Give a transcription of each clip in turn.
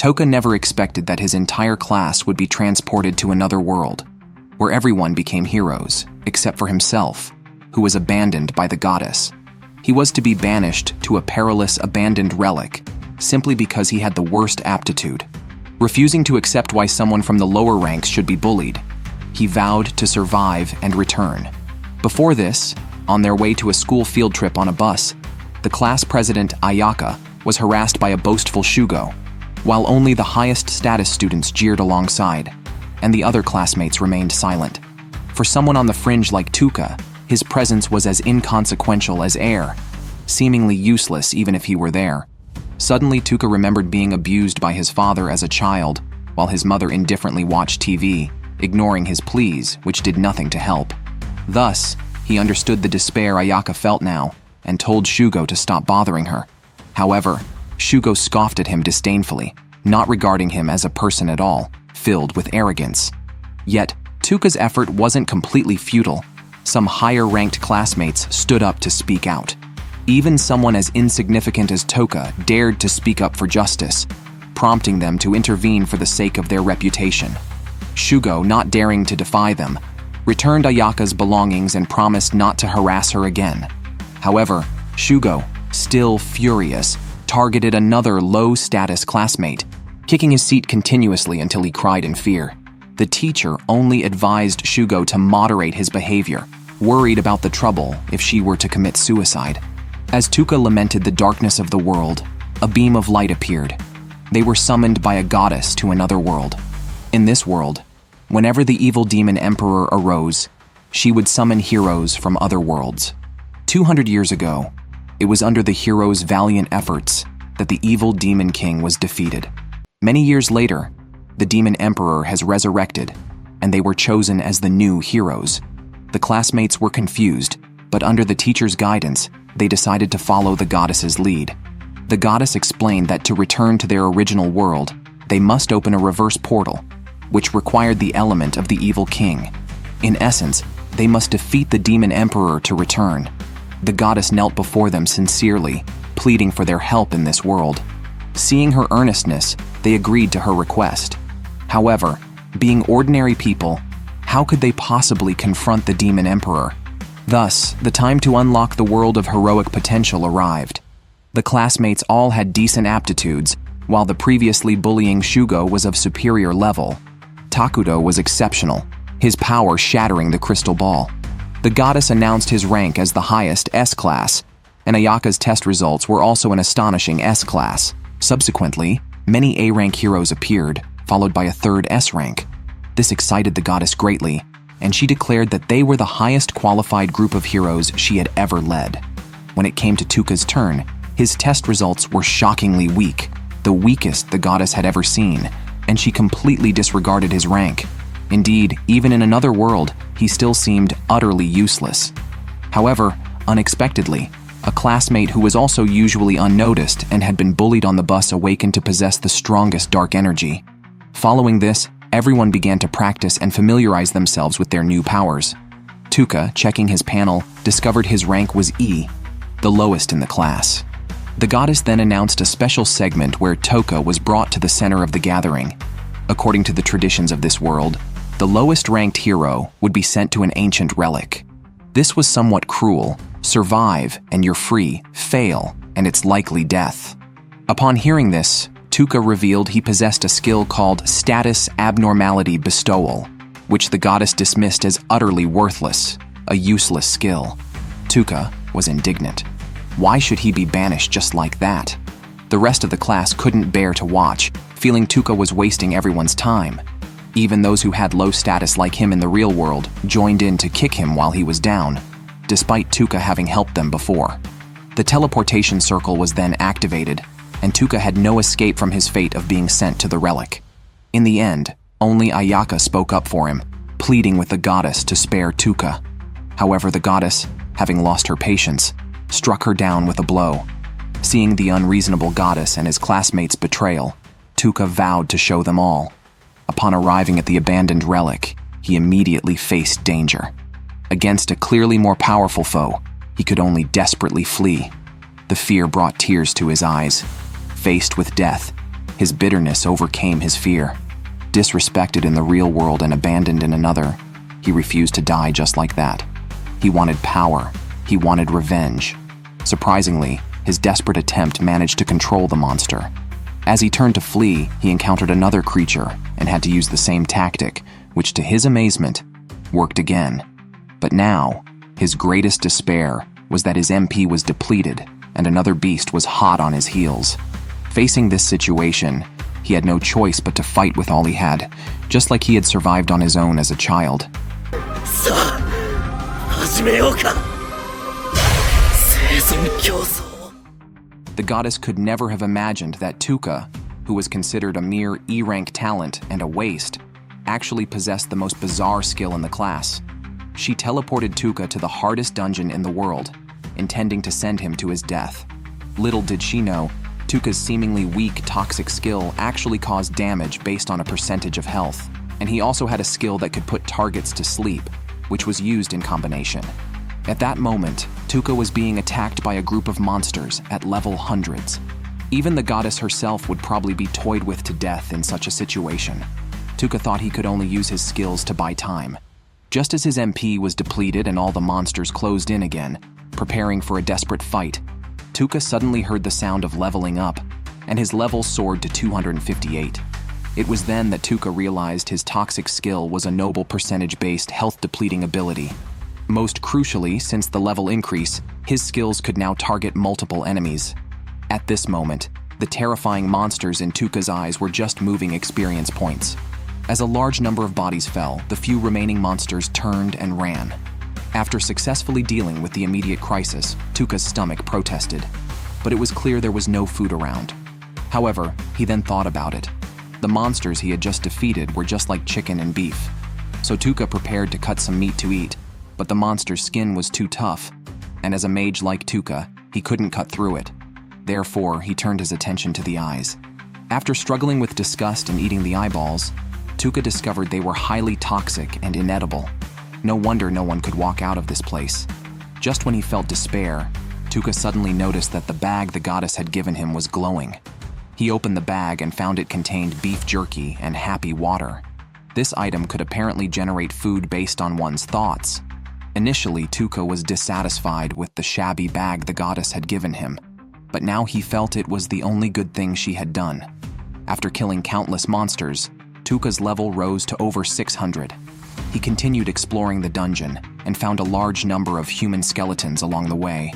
Toka never expected that his entire class would be transported to another world, where everyone became heroes, except for himself, who was abandoned by the goddess. He was to be banished to a perilous abandoned relic, simply because he had the worst aptitude. Refusing to accept why someone from the lower ranks should be bullied, he vowed to survive and return. Before this, on their way to a school field trip on a bus, the class president, Ayaka, was harassed by a boastful Shugo, while only the highest status students jeered alongside, and the other classmates remained silent. For someone on the fringe like Tuka, his presence was as inconsequential as air, seemingly useless even if he were there. Suddenly, Tuka remembered being abused by his father as a child, while his mother indifferently watched TV, ignoring his pleas, which did nothing to help. Thus, he understood the despair Ayaka felt now, and told Shugo to stop bothering her. However, Shugo scoffed at him disdainfully, not regarding him as a person at all, filled with arrogance. Yet, Tuka's effort wasn't completely futile. Some higher-ranked classmates stood up to speak out. Even someone as insignificant as Toka dared to speak up for justice, prompting them to intervene for the sake of their reputation. Shugo, not daring to defy them, returned Ayaka's belongings and promised not to harass her again. However, Shugo, still furious, targeted another low-status classmate, kicking his seat continuously until he cried in fear. The teacher only advised Shugo to moderate his behavior, worried about the trouble if she were to commit suicide. As Tuka lamented the darkness of the world, a beam of light appeared. They were summoned by a goddess to another world. In this world, whenever the evil demon emperor arose, she would summon heroes from other worlds. 200 years ago, it was under the heroes' valiant efforts that the evil demon king was defeated. Many years later, the demon emperor has resurrected, and they were chosen as the new heroes. The classmates were confused, but under the teacher's guidance, they decided to follow the goddess's lead. The goddess explained that to return to their original world, they must open a reverse portal, which required the element of the evil king. In essence, they must defeat the demon emperor to return. The goddess knelt before them sincerely, pleading for their help in this world. Seeing her earnestness, they agreed to her request. However, being ordinary people, how could they possibly confront the demon emperor? Thus, the time to unlock the world of heroic potential arrived. The classmates all had decent aptitudes, while the previously bullying Shugo was of superior level. Takudo was exceptional, his power shattering the crystal ball. The goddess announced his rank as the highest S-class, and Ayaka's test results were also an astonishing S-class. Subsequently, many A-rank heroes appeared, followed by a third S-rank. This excited the goddess greatly, and she declared that they were the highest qualified group of heroes she had ever led. When it came to Tuka's turn, his test results were shockingly weak, the weakest the goddess had ever seen, and she completely disregarded his rank. Indeed, even in another world, he still seemed utterly useless. However, unexpectedly, a classmate who was also usually unnoticed and had been bullied on the bus awakened to possess the strongest dark energy. Following this, everyone began to practice and familiarize themselves with their new powers. Tuka, checking his panel, discovered his rank was E, the lowest in the class. The goddess then announced a special segment where Toka was brought to the center of the gathering. According to the traditions of this world, the lowest-ranked hero would be sent to an ancient relic. This was somewhat cruel. Survive, and you're free. Fail, and it's likely death. Upon hearing this, Tuka revealed he possessed a skill called Status Abnormality Bestowal, which the goddess dismissed as utterly worthless, a useless skill. Tuka was indignant. Why should he be banished just like that? The rest of the class couldn't bear to watch, feeling Tuka was wasting everyone's time. Even those who had low status like him in the real world joined in to kick him while he was down, despite Tuka having helped them before. The teleportation circle was then activated, and Tuka had no escape from his fate of being sent to the relic. In the end, only Ayaka spoke up for him, pleading with the goddess to spare Tuka. However, the goddess, having lost her patience, struck her down with a blow. Seeing the unreasonable goddess and his classmates' betrayal, Tuka vowed to show them all. Upon arriving at the abandoned relic, he immediately faced danger. Against a clearly more powerful foe, he could only desperately flee. The fear brought tears to his eyes. Faced with death, His bitterness overcame his fear. Disrespected in the real world and abandoned in another, he refused to die just like that. He wanted power. He wanted revenge. Surprisingly, his desperate attempt managed to control the monster. As he turned to flee, he encountered another creature and had to use the same tactic, which to his amazement, worked again. But now, his greatest despair was that his MP was depleted and another beast was hot on his heels. Facing this situation, he had no choice but to fight with all he had, just like he had survived on his own as a child. The goddess could never have imagined that Tuka, who was considered a mere E-rank talent and a waste, actually possessed the most bizarre skill in the class. She teleported Tuka to the hardest dungeon in the world, intending to send him to his death. Little did she know, Tuka's seemingly weak toxic skill actually caused damage based on a percentage of health, and he also had a skill that could put targets to sleep, which was used in combination. At that moment, Tuka was being attacked by a group of monsters at level hundreds. Even the goddess herself would probably be toyed with to death in such a situation. Tuka thought he could only use his skills to buy time. Just as his MP was depleted and all the monsters closed in again, preparing for a desperate fight, Tuka suddenly heard the sound of leveling up, and his level soared to 258. It was then that Tuka realized his toxic skill was a noble percentage-based health-depleting ability. Most crucially, since the level increase, his skills could now target multiple enemies. At this moment, the terrifying monsters in Tuka's eyes were just moving experience points. As a large number of bodies fell, the few remaining monsters turned and ran. After successfully dealing with the immediate crisis, Tuka's stomach protested. But it was clear there was no food around. However, he then thought about it. The monsters he had just defeated were just like chicken and beef. So Tuka prepared to cut some meat to eat, but the monster's skin was too tough, and as a mage like Tuka, he couldn't cut through it. Therefore, he turned his attention to the eyes. After struggling with disgust and eating the eyeballs, Tuka discovered they were highly toxic and inedible. No wonder no one could walk out of this place. Just when he felt despair, Tuka suddenly noticed that the bag the goddess had given him was glowing. He opened the bag and found it contained beef jerky and happy water. This item could apparently generate food based on one's thoughts. Initially, Tuka was dissatisfied with the shabby bag the goddess had given him, but now he felt it was the only good thing she had done. After killing countless monsters, Tuka's level rose to over 600. He continued exploring the dungeon and found a large number of human skeletons along the way.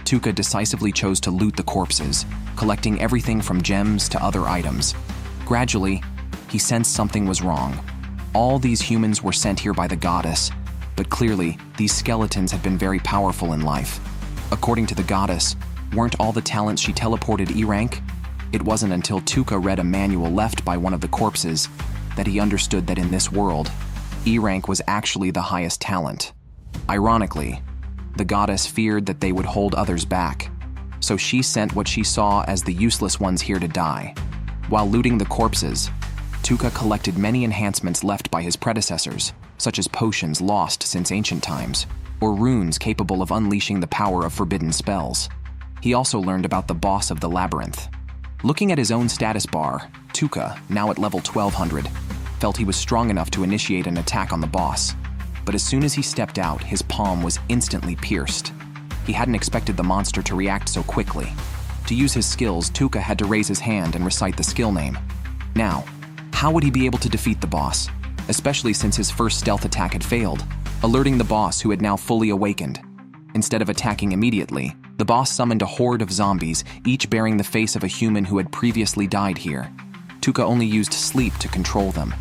Tuka decisively chose to loot the corpses, collecting everything from gems to other items. Gradually, he sensed something was wrong. All these humans were sent here by the goddess, but clearly, these skeletons had been very powerful in life. According to the goddess, weren't all the talents she teleported E-rank? It wasn't until Tuka read a manual left by one of the corpses that he understood that in this world, E-rank was actually the highest talent. Ironically, the goddess feared that they would hold others back, so she sent what she saw as the useless ones here to die. While looting the corpses, Tuka collected many enhancements left by his predecessors, such as potions lost since ancient times, or runes capable of unleashing the power of forbidden spells. He also learned about the boss of the labyrinth. Looking at his own status bar, Tuka, now at level 1200, felt he was strong enough to initiate an attack on the boss. But as soon as he stepped out, his palm was instantly pierced. He hadn't expected the monster to react so quickly. To use his skills, Tuka had to raise his hand and recite the skill name. Now, how would he be able to defeat the boss, especially since his first stealth attack had failed, alerting the boss who had now fully awakened? Instead of attacking immediately, the boss summoned a horde of zombies, each bearing the face of a human who had previously died here. Tuka only used sleep to control them.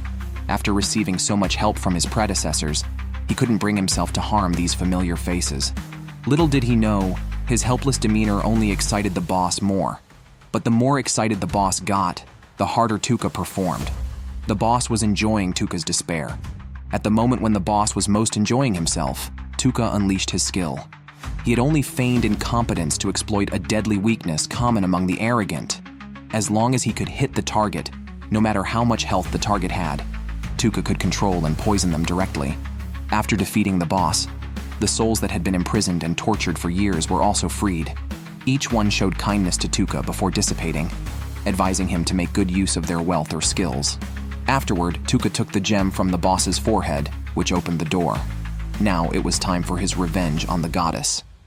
After receiving so much help from his predecessors, he couldn't bring himself to harm these familiar faces. Little did he know, his helpless demeanor only excited the boss more. But the more excited the boss got, the harder Tuka performed. The boss was enjoying Tuka's despair. At the moment when the boss was most enjoying himself, Tuka unleashed his skill. He had only feigned incompetence to exploit a deadly weakness common among the arrogant. As long as he could hit the target, no matter how much health the target had, Tuka could control and poison them directly. After defeating the boss, the souls that had been imprisoned and tortured for years were also freed. Each one showed kindness to Tuka before dissipating. advising him to make good use of their wealth or skills. Afterward, Tuka took the gem from the boss's forehead, which opened the door. Now it was time for his revenge on the goddess.